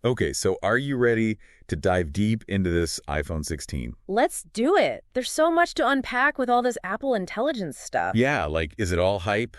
Okay, so are you ready to dive deep into this iPhone 16? Let's do it. There's so much to unpack with all this Apple Intelligence stuff. Yeah, like, is it all hype?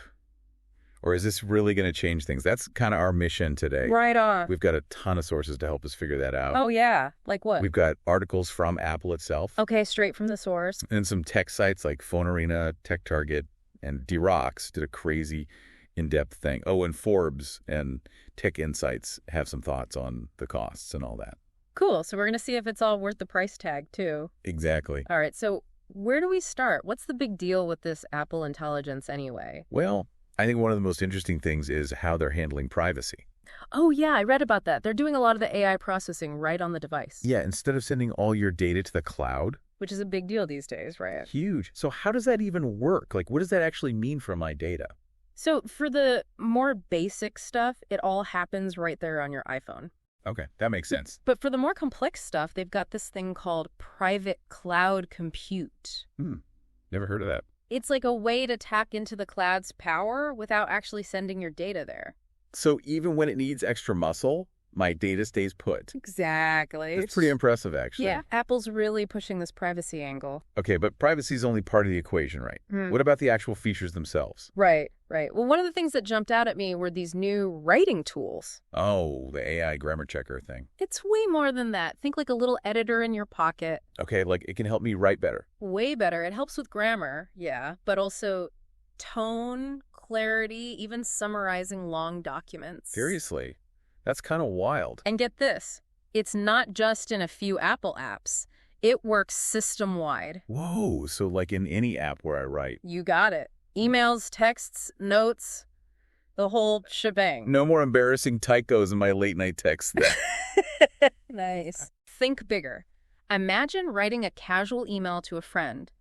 Or is this really going to change things? That's kind of our mission today. Right on. We've got a ton of sources to help us figure that out. Oh, yeah. Like what? We've got articles from Apple itself. Okay, straight from the source. And some tech sites like Phone Arena, Tech Target, and D-Rocks did a crazy in-depth thing. Oh, and Forbes and Tech Insights have some thoughts on the costs and all that. Cool. So we're going to see if it's all worth the price tag, too. Exactly. All right. So where do we start? What's the big deal with this Apple Intelligence anyway? Well, I think one of the most interesting things is how they're handling privacy. Oh, yeah. I read about that. They're doing a lot of the AI processing right on the device. Yeah, instead of sending all your data to the cloud. Which is a big deal these days, right? Huge. So how does that even work? Like, what does that actually mean for my data? So for the more basic stuff, it all happens right there on your iPhone. Okay, that makes sense. But for the more complex stuff, they've got this thing called private cloud compute. Never heard of that. It's like a way to tap into the cloud's power without actually sending your data there. So even when it needs extra muscle, my data stays put. Exactly. It's pretty impressive, actually. Yeah, Apple's really pushing this privacy angle. Okay, but privacy is only part of the equation, right? What about the actual features themselves? Right. Well, one of the things that jumped out at me were these new writing tools. Oh, the AI grammar checker thing. It's way more than that. Think like a little editor in your pocket. Okay, like it can help me write better. Way better. It helps with grammar, yeah, but also tone, clarity, even summarizing long documents. Seriously? That's kind of wild. And get this, it's not just in a few Apple apps. It works system-wide. Whoa, so like in any app where I write. You got it. Emails, texts, notes, the whole shebang. No more embarrassing typos in my late-night texts then. Nice. Think bigger. Imagine writing a casual email to a friend.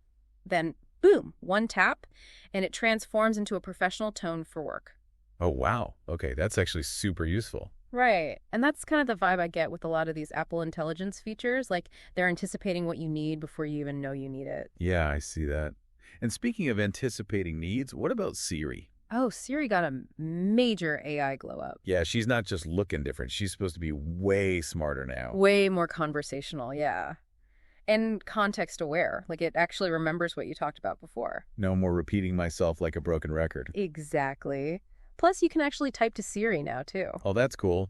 Then, boom, one tap, and it transforms into a professional tone for work. Oh, wow. Okay, that's actually super useful. Right. And that's kind of the vibe I get with a lot of these Apple Intelligence features. Like, they're anticipating what you need before you even know you need it. Yeah, I see that. And speaking of anticipating needs, what about Siri? Oh, Siri got a major AI glow up. Yeah, she's not just looking different. She's supposed to be way smarter now. Way more conversational, yeah. And context aware. Like, it actually remembers what you talked about before. No more repeating myself like a broken record. Exactly. Plus, you can actually type to Siri now, too. Oh, that's cool.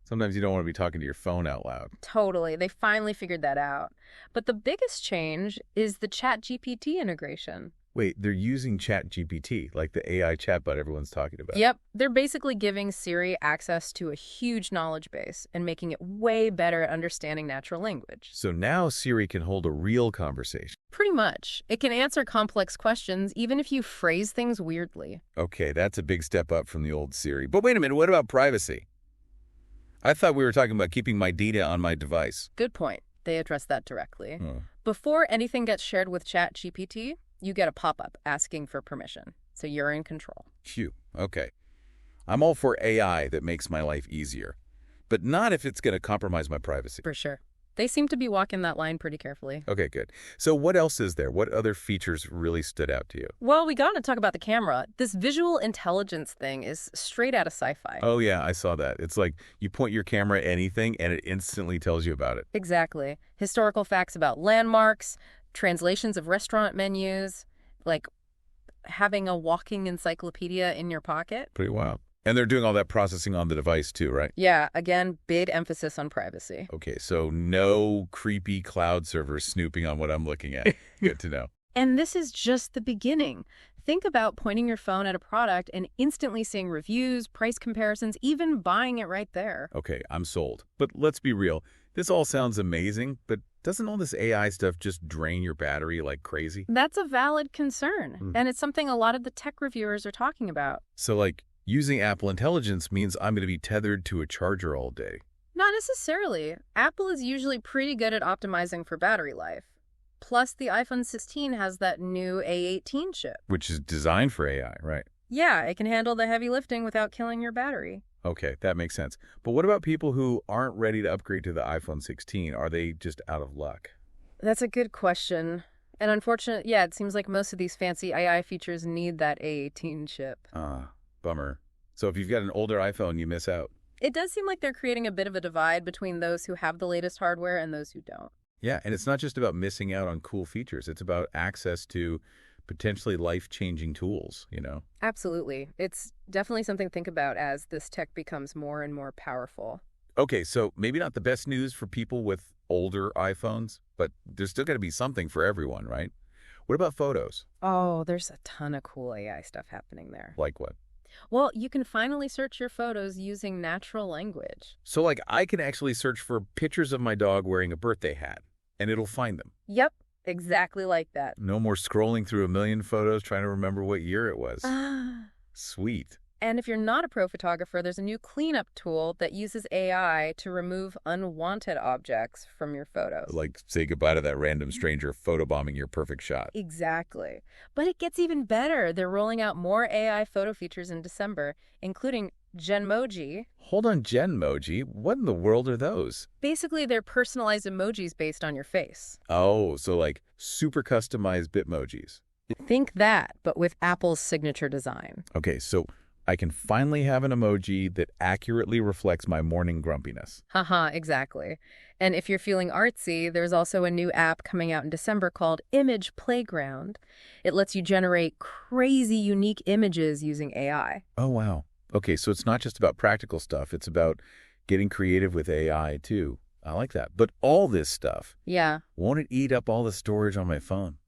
Sometimes you don't want to be talking to your phone out loud. Totally. They finally figured that out. But the biggest change is the ChatGPT integration. Wait, they're using ChatGPT, like the AI chatbot everyone's talking about. Yep. They're basically giving Siri access to a huge knowledge base and making it way better at understanding natural language. So now Siri can hold a real conversation. Pretty much. It can answer complex questions even if you phrase things weirdly. Okay, that's a big step up from the old Siri. But wait a minute, what about privacy? I thought we were talking about keeping my data on my device. Good point. They address that directly. Huh. Before anything gets shared with ChatGPT, you get a pop-up asking for permission. So you're in control. Phew, okay. I'm all for AI that makes my life easier, but not if it's going to compromise my privacy. For sure. They seem to be walking that line pretty carefully. Okay, good. So what else is there? What other features really stood out to you? Well, we got to talk about the camera. This visual intelligence thing is straight out of sci-fi. Oh, yeah, I saw that. It's like you point your camera at anything and it instantly tells you about it. Exactly. Historical facts about landmarks, translations of restaurant menus, like having a walking encyclopedia in your pocket. Pretty wild. And they're doing all that processing on the device too, right? Yeah, again, big emphasis on privacy. Okay, so no creepy cloud servers snooping on what I'm looking at. Good to know. And this is just the beginning. Think about pointing your phone at a product and instantly seeing reviews, price comparisons, even buying it right there. Okay, I'm sold. But let's be real. This all sounds amazing, but doesn't all this AI stuff just drain your battery like crazy? That's a valid concern. And it's something a lot of the tech reviewers are talking about. So like, using Apple Intelligence means I'm going to be tethered to a charger all day. Not necessarily. Apple is usually pretty good at optimizing for battery life. Plus, the iPhone 16 has that new A18 chip. Which is designed for AI, right? Yeah, it can handle the heavy lifting without killing your battery. Okay, that makes sense. But what about people who aren't ready to upgrade to the iPhone 16? Are they just out of luck? That's a good question. And unfortunately, yeah, it seems like most of these fancy AI features need that A18 chip. Bummer. So if you've got an older iPhone, you miss out. It does seem like they're creating a bit of a divide between those who have the latest hardware and those who don't. Yeah, and it's not just about missing out on cool features. It's about access to potentially life-changing tools, you know? Absolutely. It's definitely something to think about as this tech becomes more and more powerful. Okay, so maybe not the best news for people with older iPhones, but there's still got to be something for everyone, right? What about photos? Oh, there's a ton of cool AI stuff happening there. Like what? Well, you can finally search your photos using natural language. So, like, I can actually search for pictures of my dog wearing a birthday hat, and it'll find them. Yep, exactly like that. No more scrolling through a million photos trying to remember what year it was. Ah. Sweet. And if you're not a pro photographer, there's a new cleanup tool that uses AI to remove unwanted objects from your photos. Like, say goodbye to that random stranger photobombing your perfect shot. Exactly. But it gets even better. They're rolling out more AI photo features in December, including Genmoji. Hold on, Genmoji? What in the world are those? Basically, they're personalized emojis based on your face. Oh, so like super customized Bitmojis. Think that, but with Apple's signature design. Okay, so I can finally have an emoji that accurately reflects my morning grumpiness. Haha, exactly. And if you're feeling artsy, there's also a new app coming out in December called Image Playground. It lets you generate crazy, unique images using AI. Oh, wow. Okay, so it's not just about practical stuff. It's about getting creative with AI, too. I like that. But all this stuff, Yeah. won't it eat up all the storage on my phone?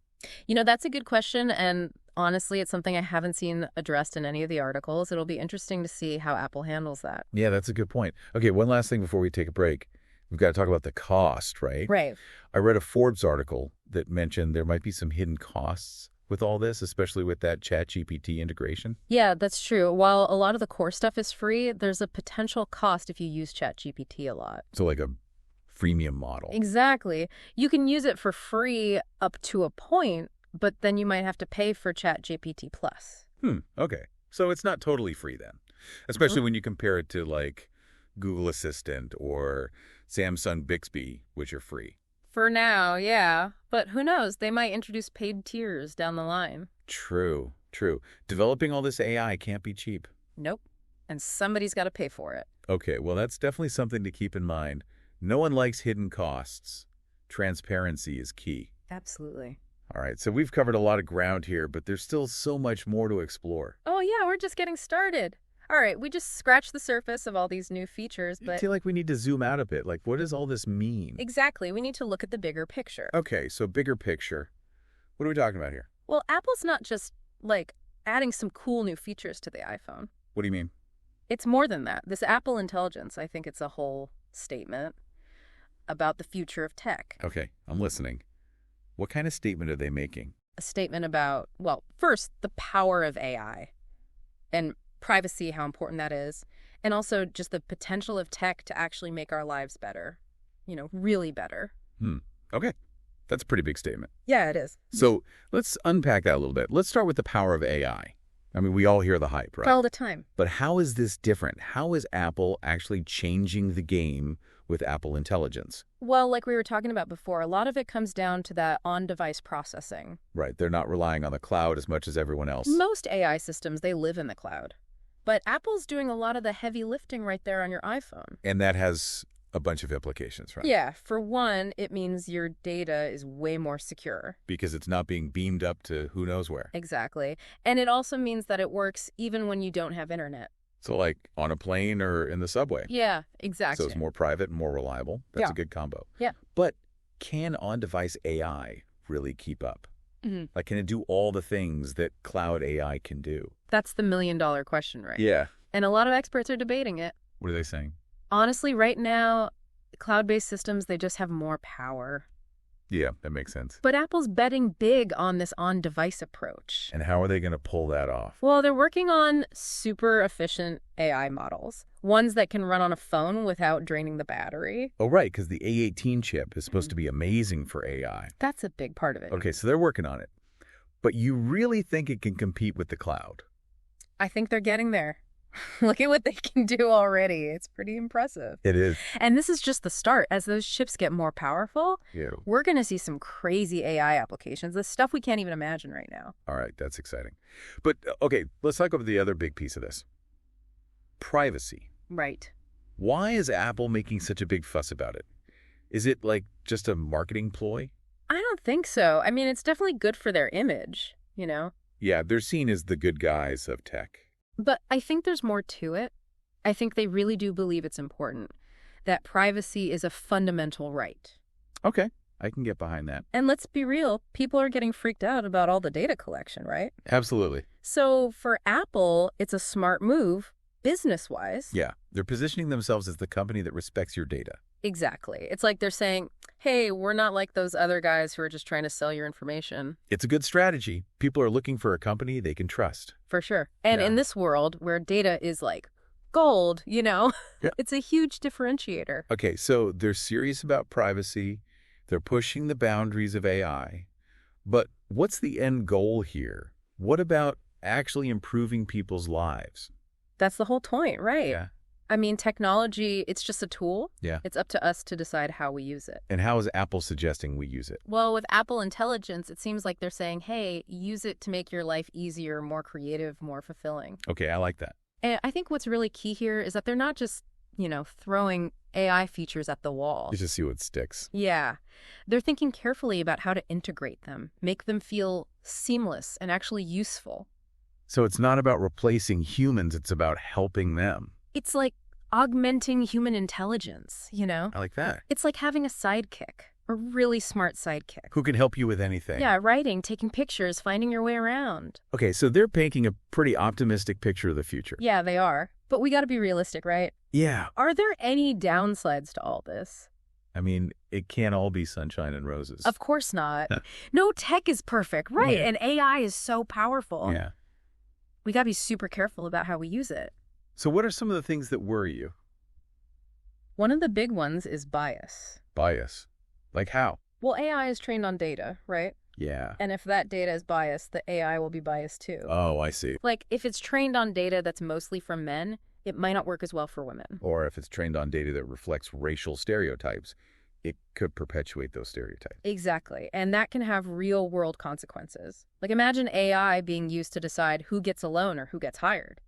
You know, that's a good question, and honestly, it's something I haven't seen addressed in any of the articles. It'll be interesting to see how Apple handles that. Yeah, that's a good point. Okay, one last thing before we take a break. We've got to talk about the cost, right? Right. I read a Forbes article that mentioned there might be some hidden costs with all this, especially with that ChatGPT integration. Yeah, that's true. While a lot of the core stuff is free, there's a potential cost if you use ChatGPT a lot. So like a freemium model. Exactly. You can use it for free up to a point, but then you might have to pay for ChatGPT Plus. Okay. So it's not totally free then, especially when you compare it to like Google Assistant or Samsung Bixby, which are free. For now, yeah. But who knows? They might introduce paid tiers down the line. True, true. Developing all this AI can't be cheap. Nope. And somebody's got to pay for it. Okay, well, that's definitely something to keep in mind. No one likes hidden costs. Transparency is key. Absolutely. All right, so we've covered a lot of ground here, but there's still so much more to explore. Oh, yeah, we're just getting started. All right, we just scratched the surface of all these new features, I but feel like we need to zoom out a bit. Like, what does all this mean? exactly, we need to look at the bigger picture. Okay, so bigger picture. What are we talking about here? Well, Apple's not just, like, adding some cool new features to the iPhone. What do you mean? It's more than that. This Apple Intelligence, I think it's a whole statement about the future of tech. Okay, I'm listening. What kind of statement are they making? A statement about, well, first, the power of AI and privacy, how important that is, and also just the potential of tech to actually make our lives better, you know, really better. Okay, that's a pretty big statement. Yeah, it is. So let's unpack that a little bit. Let's start with the power of AI. I mean, we all hear the hype, right? All the time. But how is this different? How is Apple actually changing the game with Apple Intelligence? Well, like we were talking about before, a lot of it comes down to that on-device processing. Right, they're not relying on the cloud as much as everyone else. Most AI systems, they live in the cloud. But Apple's doing a lot of the heavy lifting right there on your iPhone. And that has a bunch of implications, right? Yeah, for one, it means your data is way more secure. Because it's not being beamed up to who knows where. Exactly. And it also means that it works even when you don't have internet. So like on a plane or in the subway. Yeah, exactly. So it's more private and more reliable. That's Yeah. a good combo. Yeah. But can on-device AI really keep up? Mhm. Like, can it do all the things that cloud AI can do? That's the million-dollar question, right? Yeah. And a lot of experts are debating it. What are they saying? Honestly, right now, cloud-based systems, they just have more power. Yeah, that makes sense. But Apple's betting big on this on-device approach. And how are they going to pull that off? Well, they're working on super efficient AI models, ones that can run on a phone without draining the battery. Oh, right, because the A18 chip is supposed to be amazing for AI. That's a big part of it. Okay, so they're working on it. But you really think it can compete with the cloud? I think they're getting there. Look at what they can do already. It's pretty impressive. It is. And this is just the start. As those chips get more powerful, Yeah. we're going to see some crazy AI applications, the stuff we can't even imagine right now. All right, that's exciting. But, okay, let's talk about the other big piece of this. Privacy. Right. Why is Apple making such a big fuss about it? Is it like just a marketing ploy? I don't think so. I mean, it's definitely good for their image, you know? Yeah, they're seen as the good guys of tech. But I think there's more to it. I think they really do believe it's important, that privacy is a fundamental right. Okay, I can get behind that. And let's be real, people are getting freaked out about all the data collection, right? Absolutely. So for Apple, it's a smart move, business-wise. Yeah, they're positioning themselves as the company that respects your data. Exactly. It's like they're saying, hey, we're not like those other guys who are just trying to sell your information. It's a good strategy. People are looking for a company they can trust. For sure. And Yeah. in this world where data is like gold, Yeah. it's a huge differentiator. Okay, so they're serious about privacy. They're pushing the boundaries of AI. But what's the end goal here? What about actually improving people's lives? That's the whole point, right? Yeah. I mean, technology, it's just a tool. Yeah. It's up to us to decide how we use it. And how is Apple suggesting we use it? Well, with Apple Intelligence, it seems like they're saying, hey, use it to make your life easier, more creative, more fulfilling. Okay, I like that. And I think what's really key here is that they're not just, throwing AI features at the wall. You just see what sticks. Yeah. They're thinking carefully about how to integrate them, make them feel seamless and actually useful. So it's not about replacing humans, it's about helping them. It's like augmenting human intelligence, I like that. It's like having a sidekick, a really smart sidekick. Who can help you with anything. Yeah, writing, taking pictures, finding your way around. Okay, so they're painting a pretty optimistic picture of the future. Yeah, they are. But we got to be realistic, right? Yeah. Are there any downsides to all this? I mean, it can't all be sunshine and roses. Of course not. No tech is perfect, right? Yeah. And AI is so powerful. Yeah. We got to be super careful about how we use it. So what are some of the things that worry you? One of the big ones is bias. Bias. Like how? Well, AI is trained on data, right? Yeah. And if that data is biased, the AI will be biased too. Oh, I see. Like, if it's trained on data that's mostly from men, it might not work as well for women. Or if it's trained on data that reflects racial stereotypes, it could perpetuate those stereotypes. Exactly. And that can have real-world consequences. Like, imagine AI being used to decide who gets a loan or who gets hired.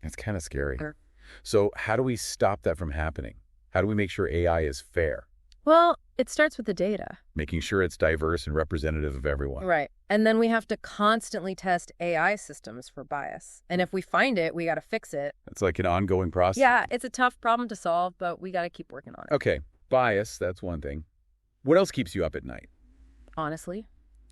That's kind of scary. Sure. So how do we stop that from happening? How do we make sure AI is fair? Well, it starts with the data. Making sure it's diverse and representative of everyone. Right. And then we have to constantly test AI systems for bias. And if we find it, we got to fix it. It's like an ongoing process. Yeah, it's a tough problem to solve, but we got to keep working on it. Okay, bias, that's one thing. What else keeps you up at night? Honestly,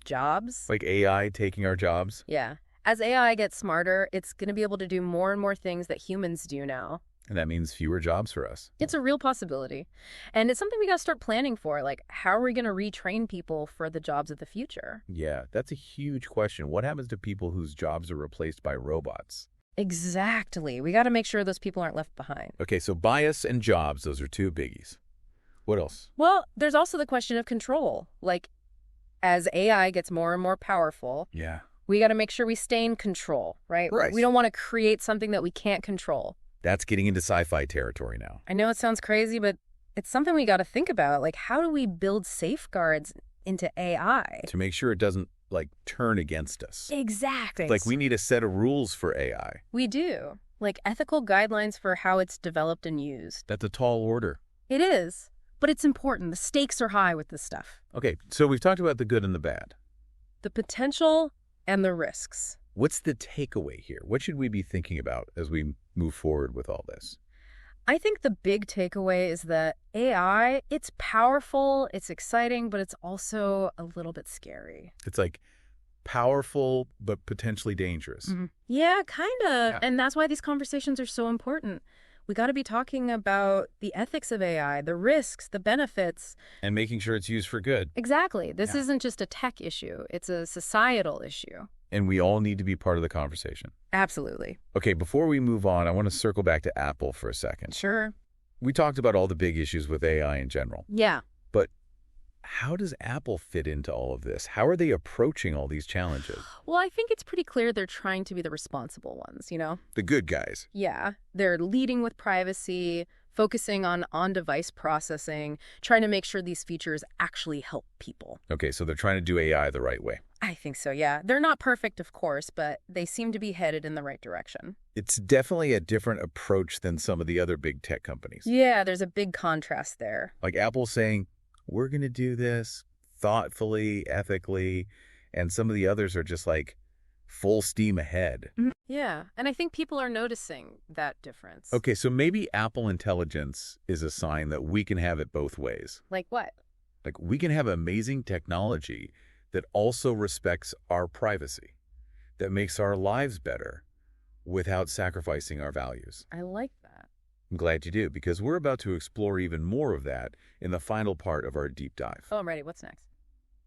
jobs? Like AI taking our jobs? Yeah. As AI gets smarter, it's going to be able to do more and more things that humans do now. And that means fewer jobs for us. It's a real possibility. And it's something we got to start planning for. Like, how are we going to retrain people for the jobs of the future? Yeah, that's a huge question. What happens to people whose jobs are replaced by robots? Exactly. We got to make sure those people aren't left behind. Okay, so bias and jobs, those are two biggies. What else? Well, there's also the question of control. Like, as AI gets more and more powerful, Yeah. we got to make sure we stay in control, right? Right. We don't want to create something that we can't control. That's getting into sci-fi territory now. I know it sounds crazy, but it's something we got to think about. Like, how do we build safeguards into AI? To make sure it doesn't, turn against us. Exactly. Like, we need a set of rules for AI. We do. Like, ethical guidelines for how it's developed and used. That's a tall order. It is. But it's important. The stakes are high with this stuff. Okay, so we've talked about the good and the bad. The potential and the risks. What's the takeaway here? What should we be thinking about as we move forward with all this? I think the big takeaway is that AI, it's powerful, it's exciting, but it's also a little bit scary. It's like powerful, but potentially dangerous. Yeah, kind of. Yeah. And that's why these conversations are so important. We got to be talking about the ethics of AI, the risks, the benefits. And making sure it's used for good. Exactly. This Yeah. isn't just a tech issue. It's a societal issue. And we all need to be part of the conversation. Absolutely. Okay, before we move on, I want to circle back to Apple for a second. Sure. We talked about all the big issues with AI in general. Yeah. But how does Apple fit into all of this? How are they approaching all these challenges? Well, I think it's pretty clear they're trying to be the responsible ones, The good guys. Yeah. They're leading with privacy, focusing on on-device processing, trying to make sure these features actually help people. Okay, so they're trying to do AI the right way. I think so, yeah. They're not perfect, of course, but they seem to be headed in the right direction. It's definitely a different approach than some of the other big tech companies. Yeah, there's a big contrast there. Like Apple saying, we're going to do this thoughtfully, ethically, and some of the others are just like full steam ahead. Yeah, and I think people are noticing that difference. Okay, so maybe Apple Intelligence is a sign that we can have it both ways. Like what? Like we can have amazing technology that also respects our privacy, that makes our lives better without sacrificing our values. I like that. I'm glad you do, because we're about to explore even more of that in the final part of our deep dive. Oh, I'm ready. What's next?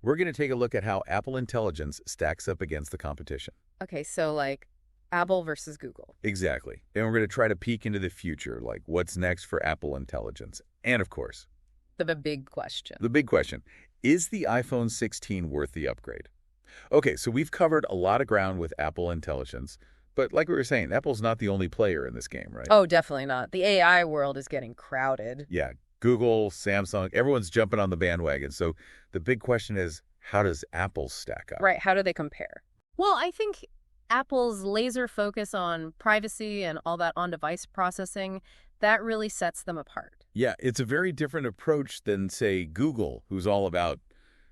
We're going to take a look at how Apple Intelligence stacks up against the competition. Okay, so like Apple versus Google. Exactly. And we're going to try to peek into the future, like what's next for Apple Intelligence. And of course, The big question. the big question, is the iPhone 16 worth the upgrade? Okay, so we've covered a lot of ground with Apple Intelligence, but like we were saying, Apple's not the only player in this game, right? Oh, definitely not. The AI world is getting crowded. Yeah, Google, Samsung, everyone's jumping on the bandwagon. So the big question is, how does Apple stack up? Right, how do they compare? Well, I think Apple's laser focus on privacy and all that on-device processing, that really sets them apart. Yeah, it's a very different approach than, say, Google, who's all about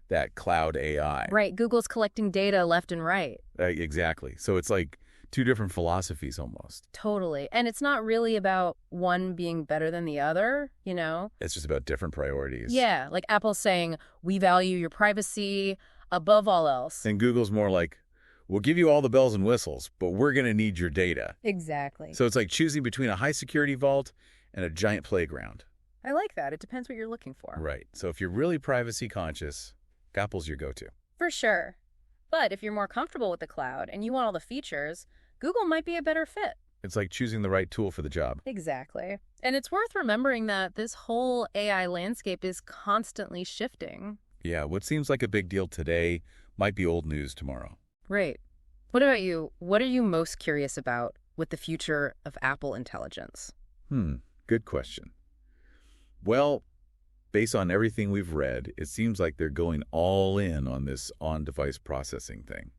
that cloud AI. Right, Google's collecting data left and right. Exactly. So it's like two different philosophies almost. Totally. And it's not really about one being better than the other, you know? It's just about different priorities. Yeah, like Apple's saying, we value your privacy above all else. And Google's more like, we'll give you all the bells and whistles, but we're going to need your data. Exactly. So it's like choosing between a high security vault and a giant playground. I like that. It depends what you're looking for. Right. So if you're really privacy conscious, Apple's your go-to. For sure. But if you're more comfortable with the cloud and you want all the features, Google might be a better fit. It's like choosing the right tool for the job. Exactly. And it's worth remembering that this whole AI landscape is constantly shifting. Yeah, what seems like a big deal today might be old news tomorrow. Right. What about you? What are you most curious about with the future of Apple Intelligence? Good question. Well, based on everything we've read, it seems like they're going all in on this on-device processing thing.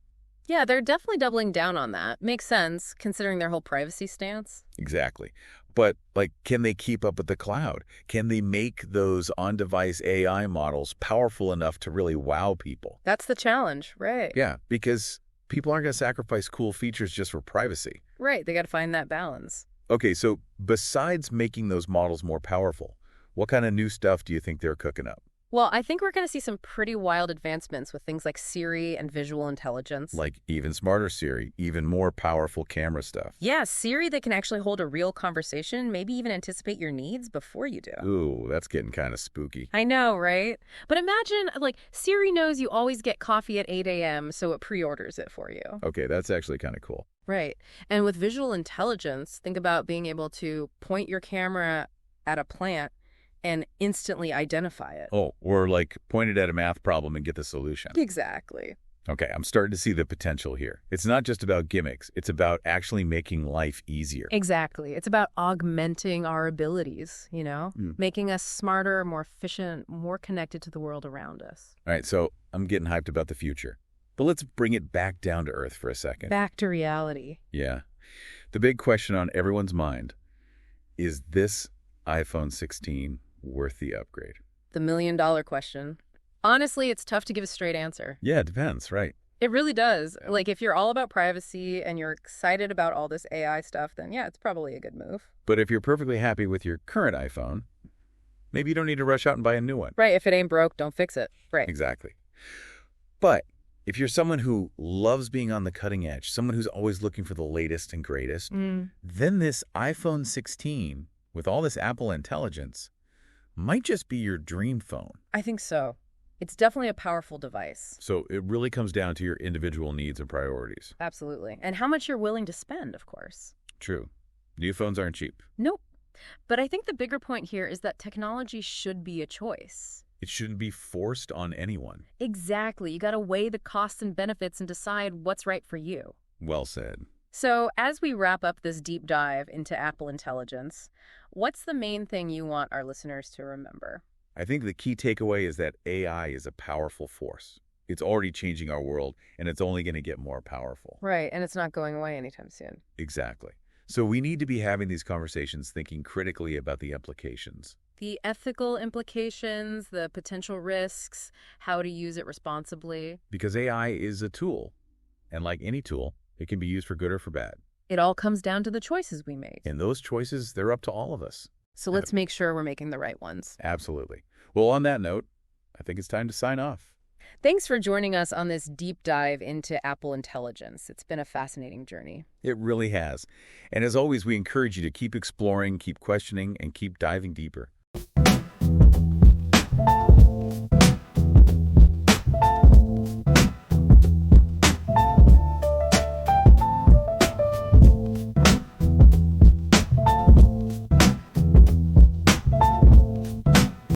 Yeah, they're definitely doubling down on that. Makes sense, considering their whole privacy stance. Exactly. But, like, can they keep up with the cloud? Can they make those on-device AI models powerful enough to really wow people? That's the challenge, right? Yeah, because people aren't going to sacrifice cool features just for privacy. Right, they got to find that balance. Okay, so besides making those models more powerful, what kind of new stuff do you think they're cooking up? Well, I think we're going to see some pretty wild advancements with things like Siri and visual intelligence. Like even smarter Siri, even more powerful camera stuff. Yeah, Siri that can actually hold a real conversation, maybe even anticipate your needs before you do. Ooh, that's getting kind of spooky. I know, right? But imagine, like, Siri knows you always get coffee at 8 a.m., so it pre-orders it for you. Okay, that's actually kind of cool. Right. And with visual intelligence, think about being able to point your camera at a plant and instantly identify it. Oh, or like point it at a math problem and get the solution. Exactly. Okay, I'm starting to see the potential here. It's not just about gimmicks. It's about actually making life easier. Exactly. It's about augmenting our abilities, you know, making us smarter, more efficient, more connected to the world around us. All right, so I'm getting hyped about the future. But let's bring it back down to earth for a second. Back to reality. Yeah. The big question on everyone's mind, is this iPhone 16 worth the upgrade? The million-dollar question. Honestly, it's tough to give a straight answer. Yeah, it depends, right? It really does. Like, if you're all about privacy and you're excited about all this AI stuff, then yeah, it's probably a good move. But if you're perfectly happy with your current iPhone, maybe you don't need to rush out and buy a new one. Right, if it ain't broke, don't fix it. Right. Exactly. But if you're someone who loves being on the cutting edge, someone who's always looking for the latest and greatest, then this iPhone 16, with all this Apple intelligence, might just be your dream phone. I think so. It's definitely a powerful device. So it really comes down to your individual needs and priorities. Absolutely. And how much you're willing to spend, of course. True. New phones aren't cheap. Nope. But I think the bigger point here is that technology should be a choice. It shouldn't be forced on anyone. Exactly. You got to weigh the costs and benefits and decide what's right for you. Well said. So as we wrap up this deep dive into Apple Intelligence, What's the main thing you want our listeners to remember? I think the key takeaway is that AI is a powerful force. It's already changing our world, and it's only going to get more powerful. Right, and it's not going away anytime soon. Exactly. So we need to be having these conversations thinking critically about the implications. The ethical implications, the potential risks, how to use it responsibly. Because AI is a tool, and like any tool, it can be used for good or for bad. It all comes down to the choices we made. And those choices, they're up to all of us. So let's make sure we're making the right ones. Absolutely. Well, on that note, I think it's time to sign off. Thanks for joining us on this deep dive into Apple Intelligence. It's been a fascinating journey. It really has. And as always, we encourage you to keep exploring, keep questioning, and keep diving deeper.